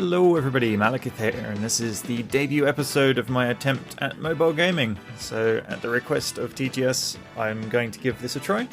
Hello everybody, Malakith here, and this is the debut episode of my attempt at mobile gaming. So at the request of TGS, I'm going to give this a try.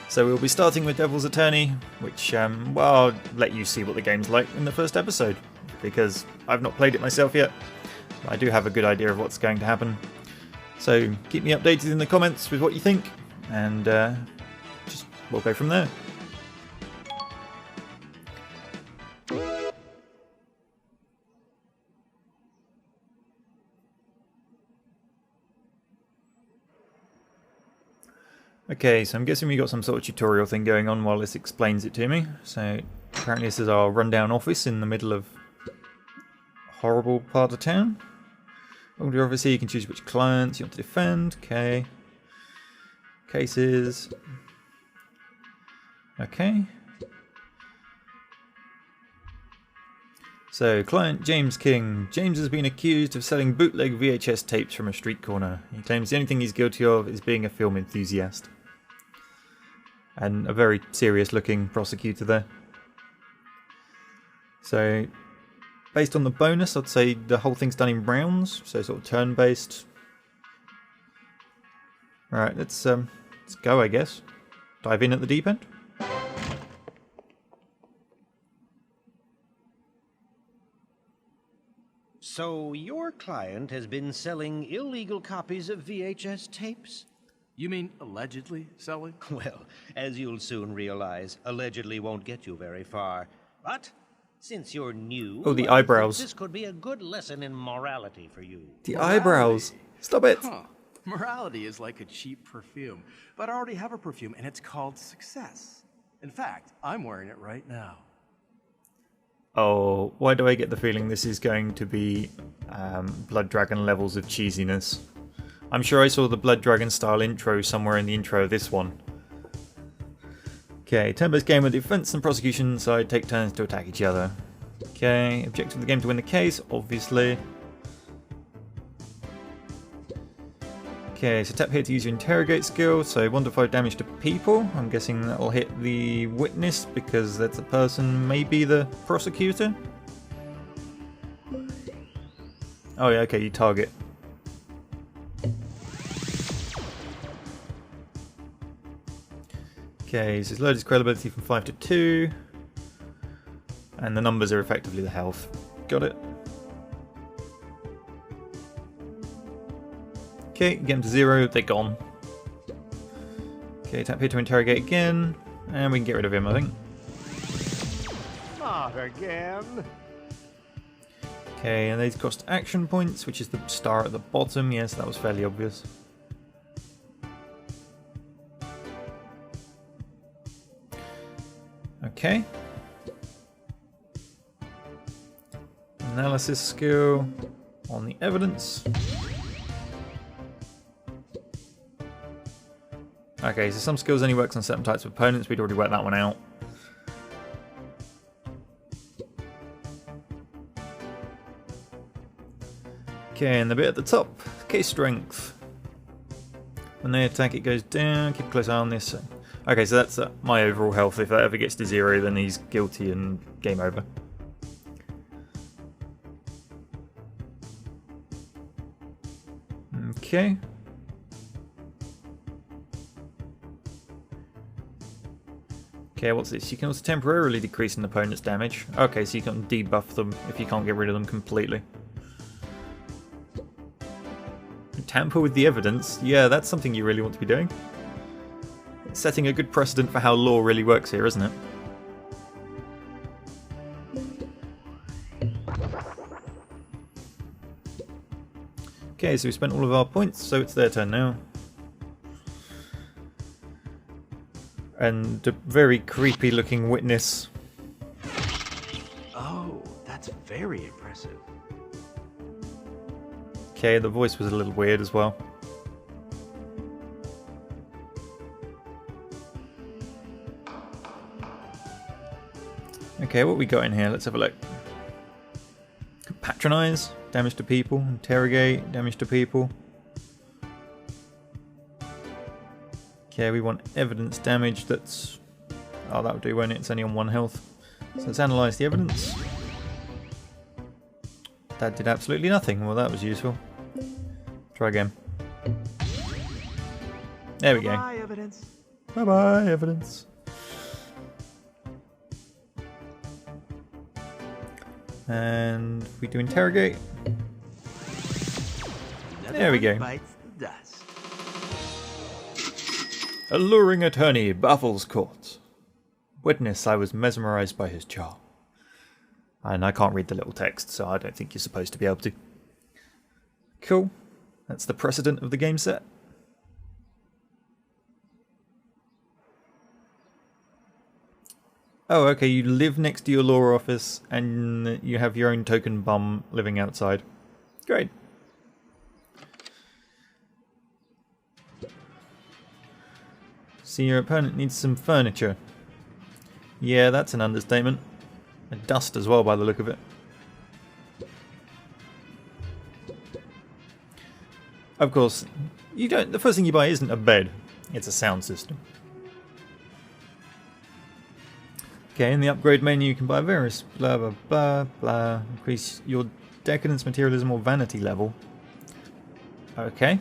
So we'll be starting with Devil's Attorney, which, well, I'll let you see what the game's like in the first episode, because I've not played it myself yet. But I do have a good idea of what's going to happen. So keep me updated in the comments with what you think, and we'll go from there. Okay, so I'm guessing we got some sort of tutorial thing going on while this explains it to me. So apparently this is our rundown office in the middle of a horrible part of town. Under your office here you can choose which clients you want to defend. Okay. Cases. Okay. So, client James King. James has been accused of selling bootleg VHS tapes from a street corner. He claims the only thing he's guilty of is being a film enthusiast. And a very serious looking prosecutor there. So, based on the bonus, I'd say the whole thing's done in rounds, so sort of turn-based. Alright, let's go, I guess. Dive in at the deep end. So, your client has been selling illegal copies of VHS tapes? You mean allegedly selling? Well, as you'll soon realize, allegedly won't get you very far. But, since you're new... Oh, the eyebrows. This could be a good lesson in morality for you. The eyebrows. Stop it. Huh. Morality is like a cheap perfume. But I already have a perfume, and it's called Success. In fact, I'm wearing it right now. Oh, why do I get the feeling this is going to be Blood Dragon levels of cheesiness? I'm sure I saw the Blood Dragon style intro somewhere in the intro of this one. Okay, turn-based game with defense and prosecution side take turns to attack each other. Okay, objective of the game to win the case, obviously. Okay, so tap here to use your interrogate skill, so 1 to 5 damage to people. I'm guessing that'll hit the witness because that's a person, maybe the prosecutor. Oh yeah, okay, you target. Okay, so it's lowered his credibility from 5 to 2. And the numbers are effectively the health. Got it. Okay, get them to 0, they're gone. Okay, tap here to interrogate again. And we can get rid of him, I think. Not again. Okay, and these cost action points, which is the star at the bottom. Yes, that was fairly obvious. Okay. Analysis skill on the evidence. Okay, so some skills only works on certain types of opponents. We'd already worked that one out. Okay, and the bit at the top, case strength. When they attack, it goes down. Keep a close eye on this. Okay, so that's my overall health. If that ever gets to 0, then he's guilty and game over. Okay. Okay, what's this? You can also temporarily decrease an opponent's damage. Okay, so you can debuff them if you can't get rid of them completely. Tamper with the evidence? Yeah, that's something you really want to be doing. It's setting a good precedent for how law really works here, isn't it? Okay, so we spent all of our points, so it's their turn now. And a very creepy looking witness. Oh, that's very impressive. Okay, the voice was a little weird as well. Okay, what we got in here? Let's have a look. Patronize, damage to people. Interrogate, damage to people. Okay, we want evidence damage that's... Oh, that'll do, won't it? It's only on 1 health. So let's analyse the evidence. That did absolutely nothing. Well, that was useful. Try again. There we go. Bye, evidence. Bye-bye, evidence. And we do interrogate. There we go. Bites the dust. Alluring attorney baffles court. Witness, I was mesmerized by his charm. And I can't read the little text, so I don't think you're supposed to be able to. Cool. That's the precedent of the game set. Oh, okay, you live next to your law office and you have your own token bum living outside. Great. See, your opponent needs some furniture. Yeah, that's an understatement. And dust as well by the look of it. Of course, the first thing you buy isn't a bed, it's a sound system. Okay, in the upgrade menu you can buy various blah blah blah blah. Increase your decadence, materialism or vanity level. Okay.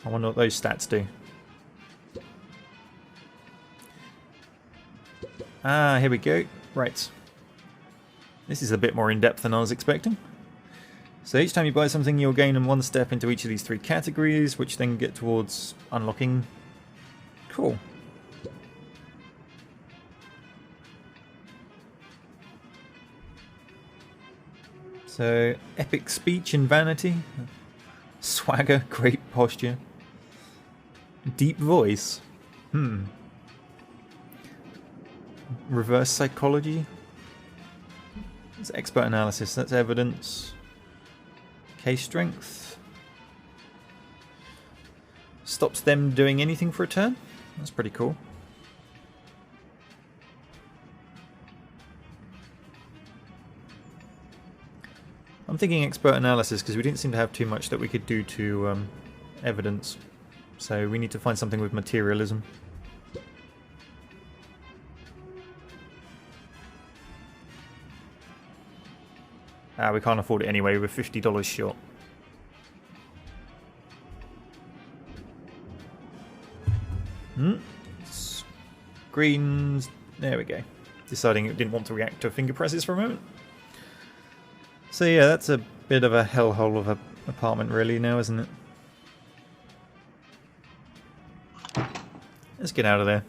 I wonder what those stats do. Ah, here we go. Right. This is a bit more in-depth than I was expecting. So each time you buy something, you'll gain one step into each of these 3 categories, which then get towards unlocking. Cool. So, epic speech and vanity. Swagger, great posture. Deep voice. Reverse psychology. That's expert analysis, that's evidence. Case strength. Stops them doing anything for a turn. That's pretty cool. I'm thinking expert analysis because we didn't seem to have too much that we could do to evidence. So we need to find something with materialism. Ah, we can't afford it anyway, we're $50 short. Screens. There we go. Deciding it didn't want to react to finger presses for a moment. So yeah, that's a bit of a hellhole of an apartment really now, isn't it? Let's get out of there.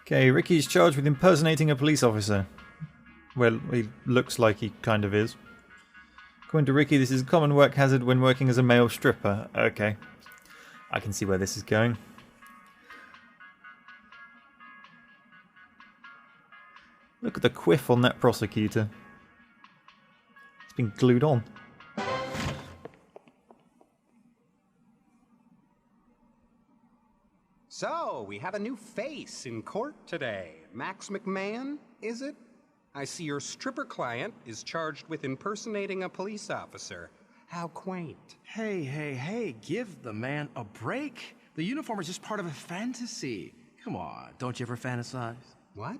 Okay, Ricky's charged with impersonating a police officer. Well, he looks like he kind of is. According to Ricky, this is a common work hazard when working as a male stripper. Okay. I can see where this is going. Look at the quiff on that prosecutor. It's been glued on. So, we have a new face in court today. Max McMann, is it? I see your stripper client is charged with impersonating a police officer. How quaint. Hey, give the man a break. The uniform is just part of a fantasy. Come on, don't you ever fantasize? What?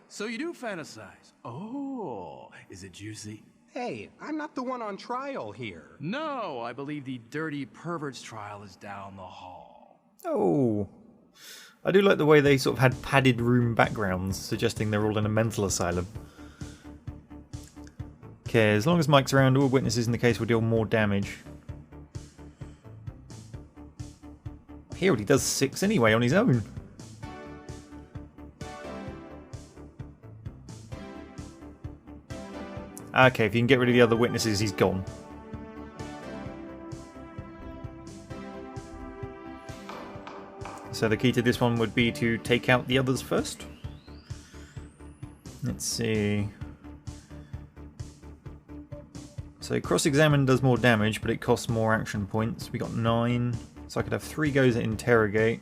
So you do fantasize. Oh, is it juicy? Hey, I'm not the one on trial here. No, I believe the dirty pervert's trial is down the hall. Oh. I do like the way they sort of had padded room backgrounds, suggesting they're all in a mental asylum. Okay, as long as Mike's around, all witnesses in the case will deal more damage. He already does 6 anyway on his own. Okay, if you can get rid of the other witnesses, he's gone. So the key to this one would be to take out the others first. Let's see. So cross-examine does more damage, but it costs more action points. We got 9, so I could have 3 goes at interrogate.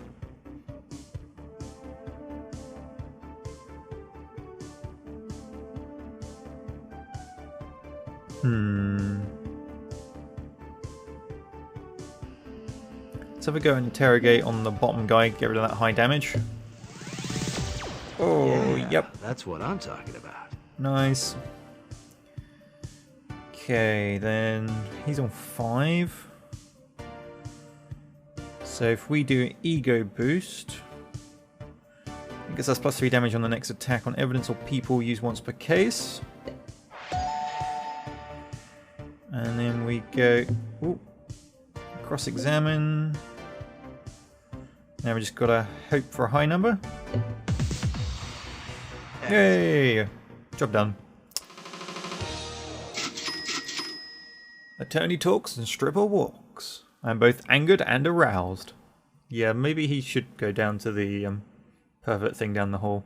Let's have a go and interrogate on the bottom guy, get rid of that high damage. Oh, Yeah, yep. That's what I'm talking about. Nice. Okay, then he's on 5. So if we do an ego boost, it gets us +3 damage on the next attack on evidence or people used once per case. And then we go cross-examine. Now we just gotta hope for a high number. Yay! Job done. Attorney talks and stripper walks. I'm both angered and aroused. Yeah, maybe he should go down to the pervert thing down the hall.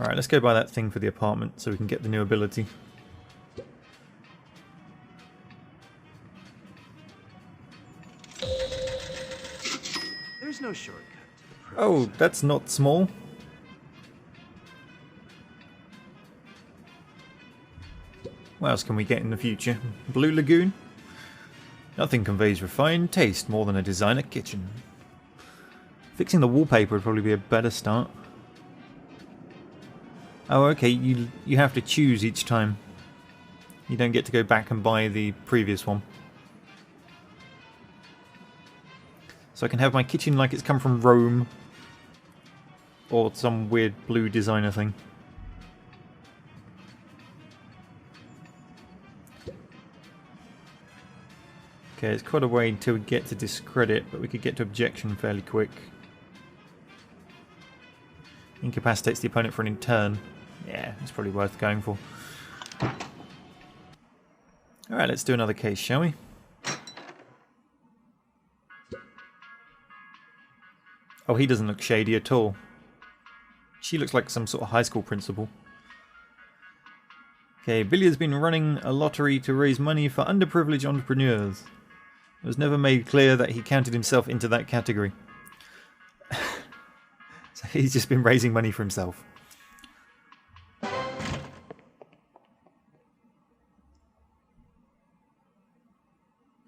Alright, let's go buy that thing for the apartment so we can get the new ability. There's no shortcut to the process. Oh, that's not small. What else can we get in the future? Blue Lagoon? Nothing conveys refined taste more than a designer kitchen. Fixing the wallpaper would probably be a better start. Oh, okay, you have to choose each time. You don't get to go back and buy the previous one. So I can have my kitchen like it's come from Rome. Or some weird blue designer thing. Okay, it's quite a way until we get to discredit, but we could get to objection fairly quick. Incapacitates the opponent for an turn. Yeah, it's probably worth going for. Alright, let's do another case, shall we? Oh, he doesn't look shady at all. She looks like some sort of high school principal. Okay, Billy has been running a lottery to raise money for underprivileged entrepreneurs. It was never made clear that he counted himself into that category. So he's just been raising money for himself.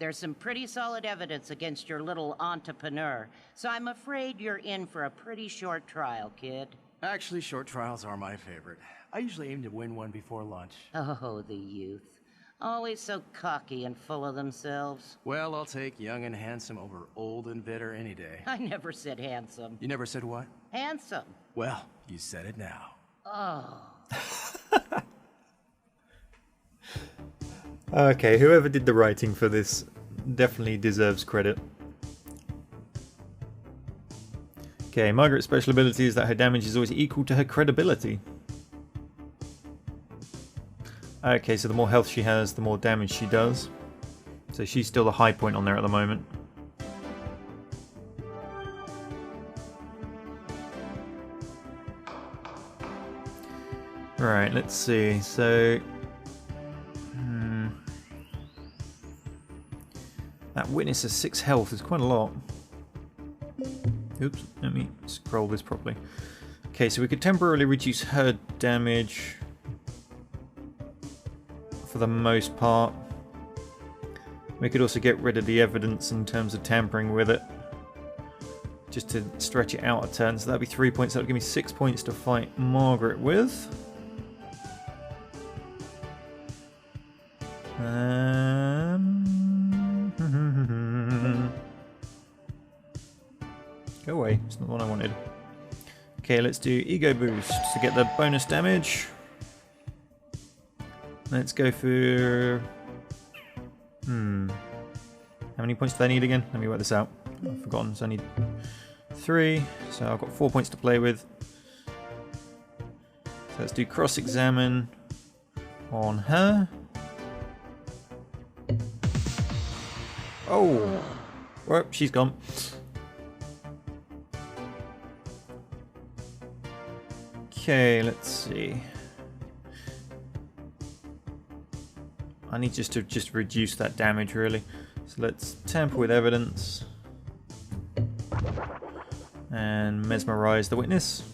There's some pretty solid evidence against your little entrepreneur, so I'm afraid you're in for a pretty short trial, kid. Actually, short trials are my favorite. I usually aim to win one before lunch. Oh, the youth. Always so cocky and full of themselves. Well, I'll take young and handsome over old and bitter any day. I never said handsome. You never said what? Handsome. Well, you said it now. Oh. Okay, whoever did the writing for this definitely deserves credit. Okay, Margaret's special ability is that her damage is always equal to her credibility. Okay, so the more health she has, the more damage she does. So she's still the high point on there at the moment. Right, let's see. So that witness has 6 health is quite a lot. Oops, let me scroll this properly. Okay, so we could temporarily reduce her damage for the most part. We could also get rid of the evidence in terms of tampering with it, just to stretch it out a turn. So that'd be 3 points. That would give me 6 points to fight Margaret with. Go away, it's not the one I wanted. Okay, let's do Ego Boost to get the bonus damage. Let's go for... How many points do I need again? Let me work this out. I've forgotten, so I need 3. So I've got 4 points to play with. So let's do Cross-Examine on her. Oh! Well, she's gone. Okay, let's see. I need to just reduce that damage, really. So let's tamper with evidence. And mesmerize the witness.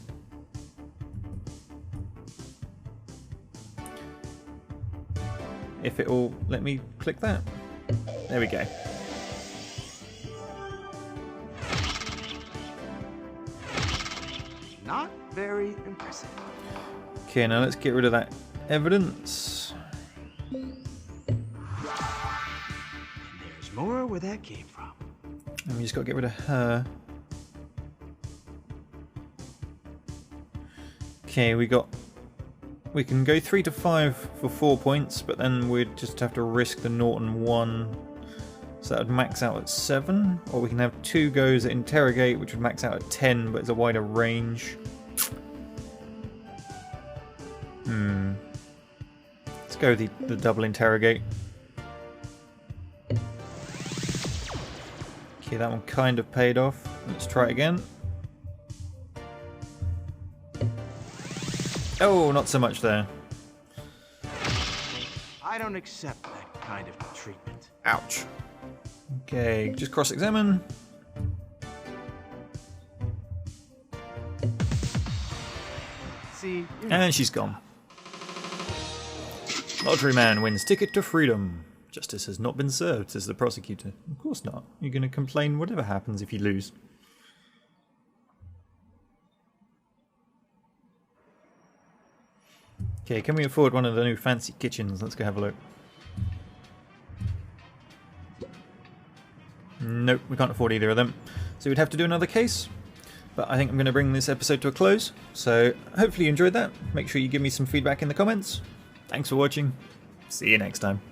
if it will let me click that. There we go. Not very impressive. Okay, now let's get rid of that evidence. And there's more where that came from. And we just got to get rid of her. Okay, we can go 3 to 5 for 4 points, but then we'd just have to risk the Norton 1. So that would max out at 7. Or we can have 2 goes at interrogate, which would max out at 10, but it's a wider range. Let's go with the double interrogate. Okay, that one kind of paid off. Let's try it again. Oh, not so much there. I don't accept that kind of treatment. Ouch. Okay, just cross-examine. See, And she's gone. Lotteryman wins ticket to freedom. Justice has not been served, says the prosecutor. Of course not. You're going to complain whatever happens if you lose. Okay, can we afford one of the new fancy kitchens? Let's go have a look. Nope, we can't afford either of them. So we'd have to do another case. But I think I'm going to bring this episode to a close. So hopefully you enjoyed that. Make sure you give me some feedback in the comments. Thanks for watching. See you next time.